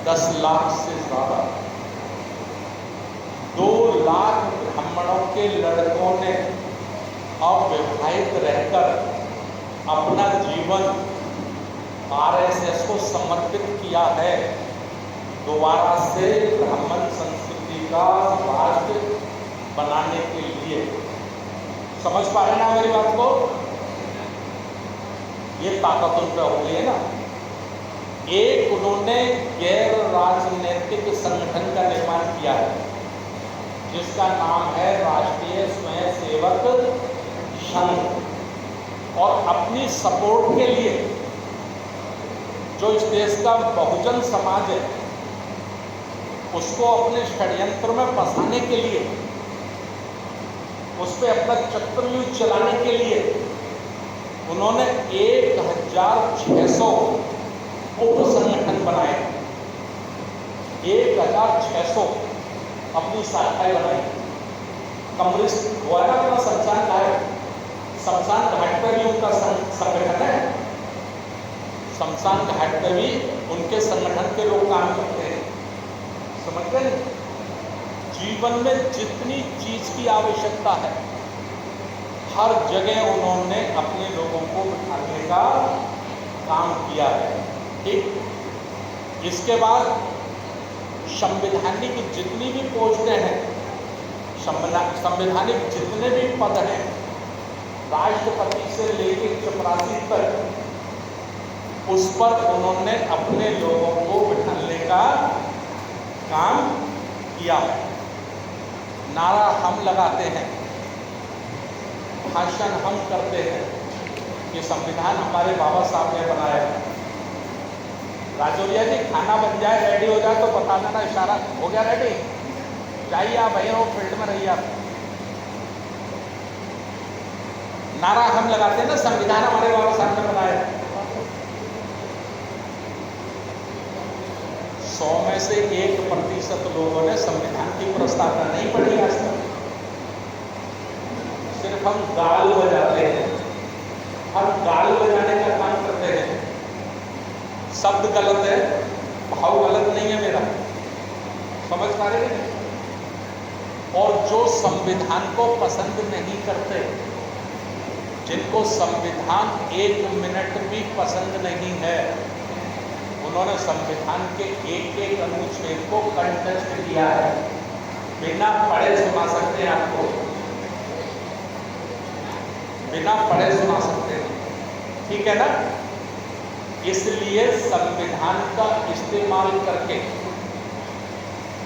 10 लाख से ज़्यादा, 2 लाख ब्राह्मणों के लड़कों ने अविवाहित रहकर अपना जीवन आरएसएस को समर्पित किया है, दोबारा से ब्राह्मण संस्कृति का राष्ट्र बनाने के लिए। समझ पा रहे ना मेरी बात को? ये ताकत उन पर हो गई है ना। एक उन्होंने गैर राजनीतिक संगठन का निर्माण किया है जिसका नाम है राष्ट्रीय स्वयंसेवक संघ, और अपनी सपोर्ट के लिए जो इस देश का बहुजन समाज है उसको अपने षड्यंत्र में फंसाने के लिए, उस पर अपना चक्रव्यूह चलाने के लिए उन्होंने 1600 उप संगठन बनाए, 1600 अपनी शाखाएं बनाई। कम्युनिस्ट द्वारा अपना संचार है, शमशान घाट पर भी उनका संगठन है, शमशान घाट पर भी उनके संगठन के लोग काम करते हैं। समझ गए? जीवन में जितनी चीज की आवश्यकता है हर जगह उन्होंने अपने लोगों को बिठाने का काम किया है। ठीक, इसके बाद संवैधानिक जितनी भी पोस्टें हैं, संवैधानिक जितने भी पद हैं, राष्ट्रपति से लेकर चपरासी तक, उस पर उन्होंने अपने लोगों को बिठाने का काम किया है। नारा हम लगाते हैं, भाषण हम करते हैं, ये संविधान हमारे बाबा साहब ने बनाया है। राजौरिया जी, खाना बन जाए, रेडी हो जाए तो बता देना, इशारा हो गया रेडी, जाइए आप भैया वो फील्ड में रहिए आप। नारा हम लगाते हैं ना, संविधान हमारे बाबा साहब ने बनाया है। 100 में से 1% लोगों ने संविधान की प्रस्तावना नहीं पढ़ी आज तक। सिर्फ हम गाल बजाते हैं, हम गाल बजाने का काम करते हैं। शब्द गलत है, भाव गलत नहीं है मेरा, समझ पा रहे हैं? और जो संविधान को पसंद नहीं करते, जिनको संविधान 1 मिनट भी पसंद नहीं है, उन्होंने संविधान के एक अनुच्छेद को कंटेस्ट किया है। बिना पढ़े सुना सकते हैं आपको, बिना पढ़े सुना सकते हैं, ठीक है ना? इसलिए संविधान का इस्तेमाल करके,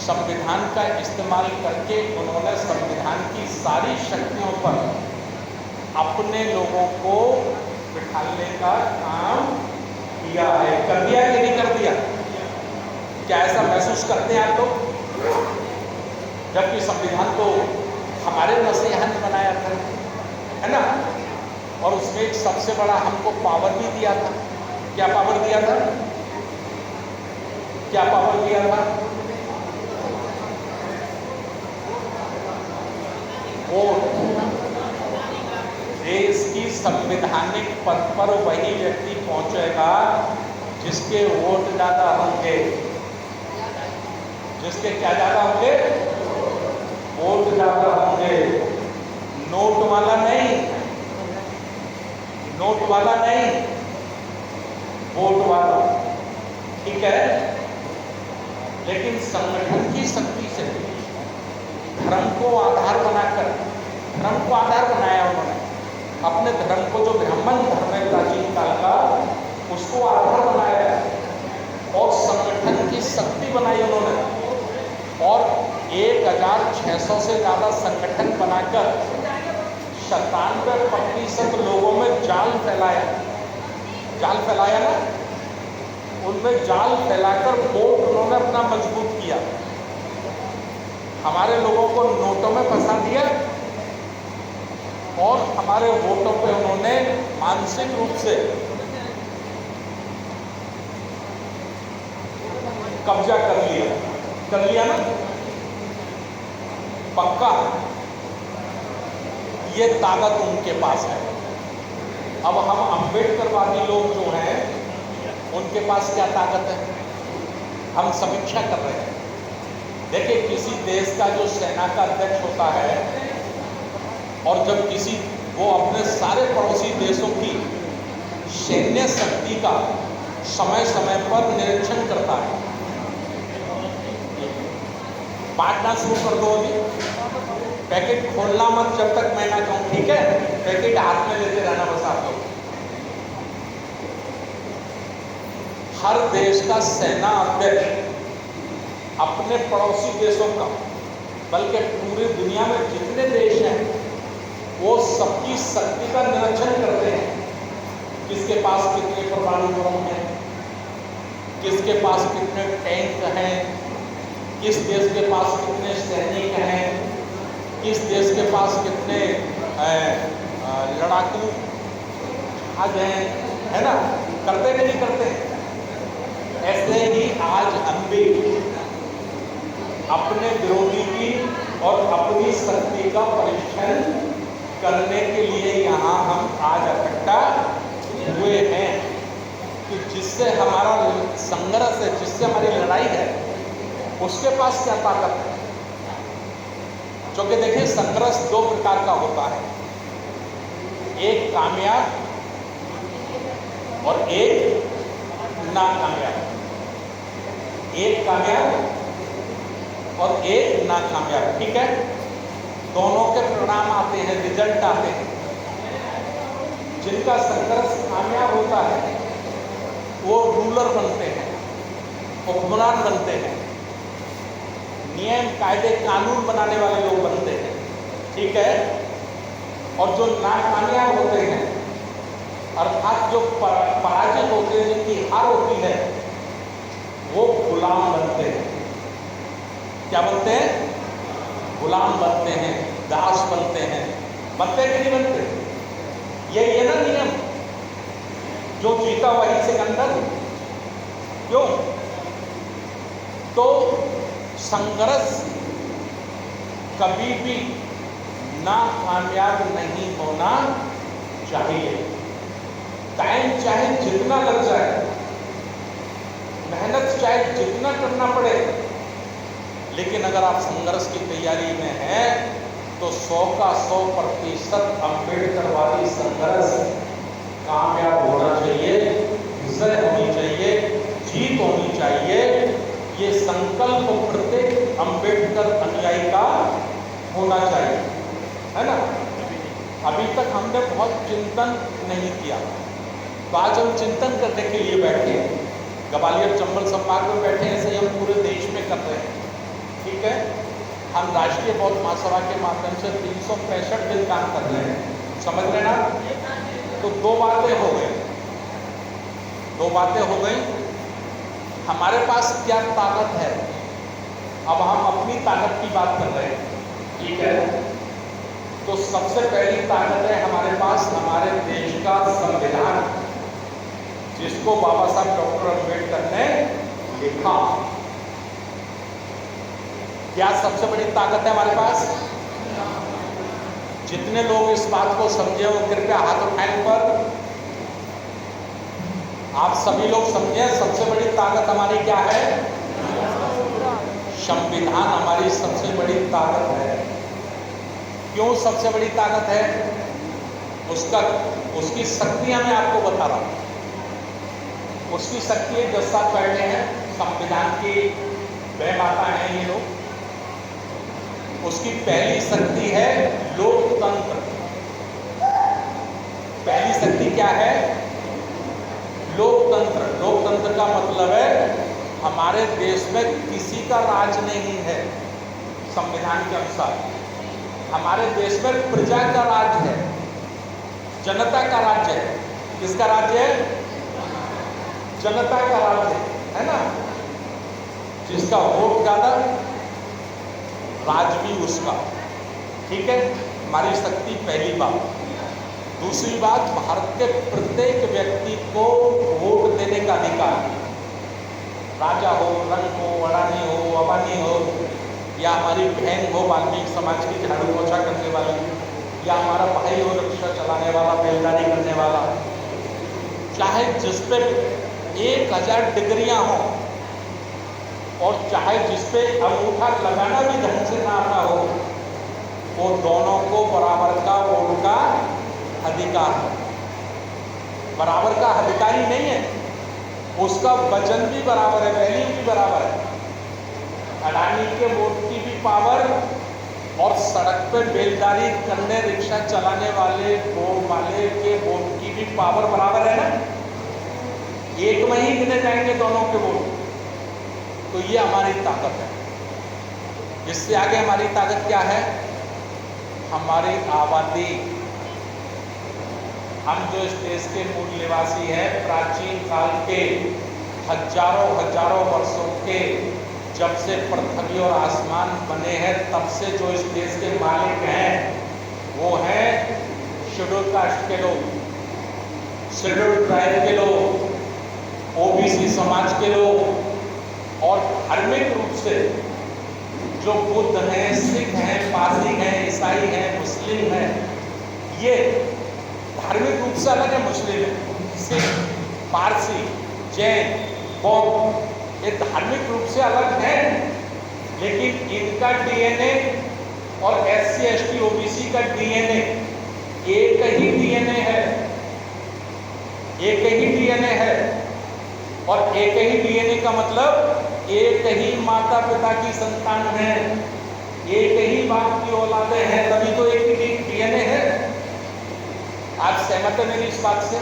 संविधान का इस्तेमाल करके उन्होंने संविधान की सारी शक्तियों पर अपने लोगों को बिठाने का काम किया है। कर दिया कि नहीं कर दिया? क्या ऐसा महसूस करते हैं आप लोग? जबकि संविधान तो हमारे मसीहा ने बनाया था, है ना? और उसमें एक सबसे बड़ा हमको पावर भी दिया था। क्या पावर दिया था? क्या पावर दिया था? वोट। देश की संवैधानिक पद पर वही व्यक्ति पहुंचेगा जिसके वोट ज्यादा होंगे। जिसके क्या ज्यादा होंगे? वोट ज्यादा होंगे। नोट वाला नहीं, नोट वाला नहीं, वोट वाला, ठीक है? लेकिन संगठन की शक्ति से धर्म को आधार बनाकर, धर्म को आधार बनाया उन्होंने, अपने धर्म को, जो ब्राह्मण धर्म है प्राचीन काल का, उसको आधार बनाया और संगठन की शक्ति बनाई उन्होंने। और 1600 से ज़्यादा संगठन बनाकर 97% लोगों में जाल फैलाया, जाल फैलाया ना, उनमें जाल फैलाकर वोट उन्होंने अपना मजबूत किया। हमारे लोगों को नोटों में फंसा दिया और हमारे वोटों पे उन्होंने मानसिक रूप से कब्जा कर लिया ना, पक्का। ये ताकत उनके पास है। अब हम अम्बेडकरवादी लोग जो हैं, उनके पास क्या ताकत है? हम समीक्षा कर रहे हैं। देखिए, किसी देश का जो सेना का अध्यक्ष होता है और जब वो अपने सारे पड़ोसी देशों की सैन्य शक्ति का समय समय पर निरीक्षण करता है। बांटना शुरू कर दो, अभी पैकेट खोलना मत जब तक मैं ना कहूं, ठीक है? पैकेट हाथ में लेते रहना बस आप लोग। हर देश का सेना अध्यक्ष अपने पड़ोसी देशों का, बल्कि पूरी दुनिया में जितने देश हैं वो सबकी शक्ति का निरीक्षण करते हैं। किसके पास कितने परमाणु बम हैं, किसके पास कितने टैंक हैं, किस देश के पास कितने सैनिक हैं, किस देश के पास कितने लड़ाकू जहाज हैं, है ना? करते कि नहीं करते? ऐसे ही आज हम भी अपने विरोधी की और अपनी शक्ति का परीक्षण करने के लिए यहाँ हम आज इकट्ठा हुए हैं कि जिससे हमारा संघर्ष है, जिससे हमारी लड़ाई है, उसके पास क्या ताकत है। क्योंकि देखिए, संघर्ष दो प्रकार का होता है, एक कामयाब और एक नाकामयाब। एक कामयाब और एक नाकामयाब, ठीक है? दोनों के परिणाम आते हैं, रिजल्ट आते हैं। जिनका संघर्ष कामयाब होता है वो रूलर बनते हैं, हुक्मरान बनते हैं, नियम कायदे कानून बनाने वाले लोग बनते हैं, ठीक है? और जो नाकामयाब होते हैं, अर्थात जो पराजित होते हैं, जिनकी हार होती है, वो गुलाम बनते हैं। क्या बनते हैं? गुलाम बनते हैं, दास बनते हैं। बनते कि नहीं बनते? यही है ना नियम। जो जीता वही सिकंदर। क्यों? तो संघर्ष कभी भी नाकामयाब नहीं होना चाहिए। टाइम चाहे जितना लग जाए, मेहनत चाहे जितना करना पड़े, लेकिन अगर आप संघर्ष की तैयारी में हैं तो 100 का 100% अम्बेडकर वादी संघर्ष कामयाब होना चाहिए, विजय होनी चाहिए, जीत होनी चाहिए। ये संकल्प प्रत्येक अम्बेडकर अनुयायी का होना चाहिए, है ना? अभी तक हमने बहुत चिंतन नहीं किया, तो आज हम चिंतन करने के लिए बैठे हैं। ग्वालियर चंबल संभाग में बैठे हैं, ऐसे हम पूरे देश में कर रहे हैं, ठीक है? हम राष्ट्रीय बौद्ध महासभा के माध्यम से 365 दिन काम कर रहे हैं, समझ रहे ना? तो दो बातें हो गई। हमारे पास क्या ताकत है? अब हम अपनी ताकत की बात कर रहे हैं, ठीक है? तो सबसे पहली ताकत है हमारे पास हमारे देश का संविधान, जिसको बाबा साहब डॉक्टर अम्बेडकर ने लिखा। क्या सबसे बड़ी ताकत है हमारे पास? जितने लोग इस बात को समझे वो कृपया हाथ उठाएं ऊपर। आप सभी लोग समझे सबसे बड़ी ताकत हमारी क्या है? संविधान हमारी सबसे बड़ी ताकत है। क्यों सबसे बड़ी ताकत है? उसकी शक्तियां मैं आपको बता रहा हूं। उसकी शक्ति 10 साल बैठे हैं, संविधान की वह माता है ये लोग। उसकी पहली शक्ति है लोकतंत्र। पहली शक्ति क्या है? लोकतंत्र। लोकतंत्र का मतलब है हमारे देश में किसी का राज नहीं है। संविधान के अनुसार हमारे देश में प्रजा का राज है, जनता का राज्य है। किसका राज्य है? जनता का राज्य है ना? जिसका वोट ज्यादा, राज भी उसका, ठीक है? हमारी शक्ति पहली बात। दूसरी बात, भारत के प्रत्येक व्यक्ति को वोट देने का अधिकार है। राजा हो, रंग हो, अडानी हो, अंबानी हो, या हमारी बहन हो वाल्मीकि समाज की झाड़ू पोछा करने वाली, या हमारा भाई हो रिक्शा चलाने वाला, बैलगाड़ी करने वाला, चाहे जिस पे 1000 डिग्रियां हों, और चाहे जिसपे अंगूठा लगाना भी ढंग से ना आता हो, वो दोनों को बराबर का वोट का अधिकार है। बराबर का अधिकारी नहीं है, उसका वजन भी बराबर है, वैल्यू भी बराबर है। अडानी के वोट की भी पावर और सड़क पे बेलदारी करने रिक्शा चलाने वाले के वोट की भी पावर बराबर है ना। एक में ही गिने जाएंगे दोनों के वोट। तो ये हमारी ताकत है। इससे आगे हमारी ताकत क्या है? हमारी आबादी। हम जो इस देश के मूल निवासी हैं, प्राचीन काल के हजारों वर्षों के, जब से पृथ्वी और आसमान बने हैं तब से जो इस देश के मालिक हैं वो हैं शेड्यूल कास्ट के लोग, शेड्यूल ट्राइब के लोग, ओबीसी समाज के लोग। और धार्मिक रूप से जो बुद्ध हैं, सिख हैं, पारसी हैं, ईसाई हैं, मुस्लिम हैं, ये धार्मिक रूप से अलग है। मुस्लिम है, सिख, पारसी, जैन, बौद्ध, ये धार्मिक रूप से अलग है, लेकिन इनका डीएनए और एससी, एसटी, ओबीसी का डीएनए एक ही डीएनए है, एक ही डीएनए है। और एक ही डीएनए का मतलब एक ही माता पिता की संतान है, एक ही बाप की औलादे हैं, तभी तो एक ही डीएनए है। आप सहमत है मेरी इस बात से?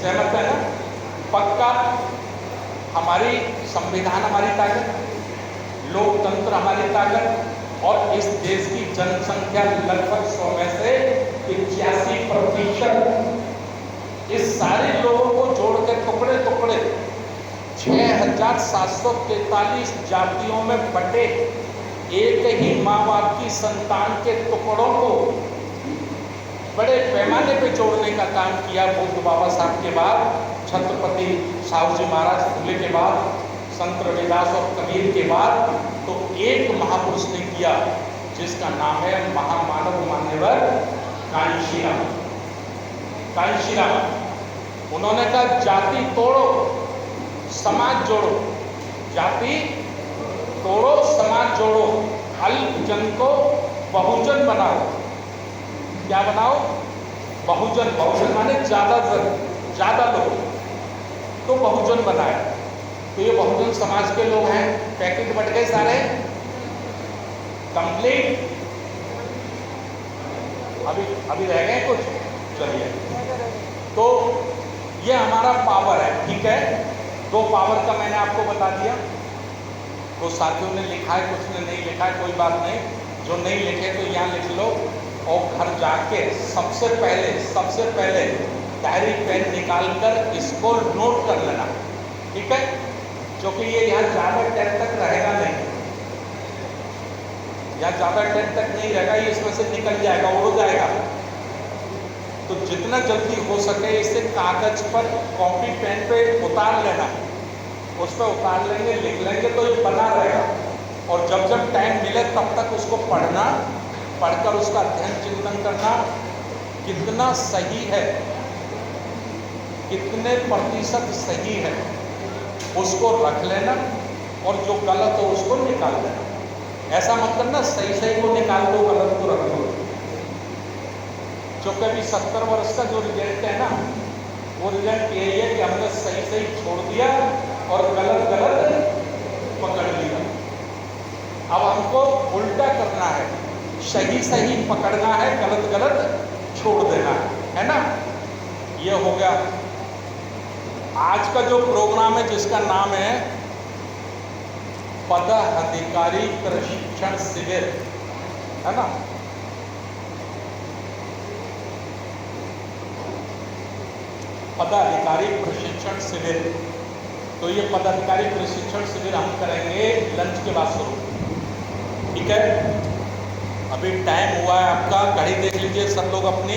सहमत है ना? पक्का। हमारी संविधान हमारी ताकत, लोकतंत्र हमारी ताकत, और इस देश की जनसंख्या लगभग 100 में से 85%। इस सारे लोगों को जोड़कर टुकड़े टुकड़े 6743 जातियों में बटे एक ही माँ बाप की संतान के टुकड़ों को बड़े पैमाने पे जोड़ने का काम किया बुद्ध बाबा साहब के बाद, छत्रपति साहू जी महाराज फूले के बाद, संत रविदास और कबीर के बाद, तो एक महापुरुष ने किया जिसका नाम है महामानव मान्यवर कांशीराम। कांशीराम उन्होंने कहा जाति तोड़ो समाज जोड़ो, जाति तोड़ो समाज जोड़ो, अल्पजन को बहुजन बनाओ। क्या बनाओ? बहुजन। बहुजन माने ज्यादा लोग, तो बहुजन बनाया। तो ये बहुजन समाज के लोग हैं। पैकेट बट गए सारे कंप्लीट? अभी रह गए कुछ? चलिए, तो ये हमारा पावर है, ठीक है। 2 पावर का मैंने आपको बता दिया। तो साथियों ने लिखा है, कुछ ने नहीं लिखा है, कोई बात नहीं। जो नहीं लिखे तो यहाँ लिख लो, और घर जाके सबसे पहले डायरी पेन निकालकर इसको नोट कर लेना, ठीक है। क्योंकि ये यहाँ ज़्यादा टाइम तक रहेगा नहीं, यहाँ ज़्यादा टाइम तक नहीं रहेगा, ये इसमें से निकल जाएगा, उड़ जाएगा। तो जितना जल्दी हो सके इसे कागज पर कॉपी पेन पे उतार लेना, उस पर उतार लेंगे, लिख लेंगे तो ये बना रहेगा। और जब जब टाइम मिले तब तक उसको पढ़ना, पढ़कर उसका अध्ययन चिंतन करना, कितना सही है, कितने प्रतिशत सही है, उसको रख लेना, और जो गलत हो उसको निकाल देना। ऐसा मत करना सही को निकाल दो, गलत को रख दो। क्योंकि अभी 70 वर्ष का जो रिजल्ट है ना, वो रिजल्ट यही है कि हमने सही छोड़ दिया और गलत पकड़ लिया। अब हमको उल्टा करना है, सही पकड़ना है, गलत छोड़ देना है ना। ये हो गया आज का जो प्रोग्राम है, जिसका नाम है पदाधिकारी प्रशिक्षण शिविर, है ना। पदाधिकारी प्रशिक्षण शिविर। तो ये पदाधिकारी प्रशिक्षण शिविर हम करेंगे लंच के बाद शुरू, ठीक है। अभी टाइम हुआ है आपका, घड़ी देख लीजिए सब लोग अपनी।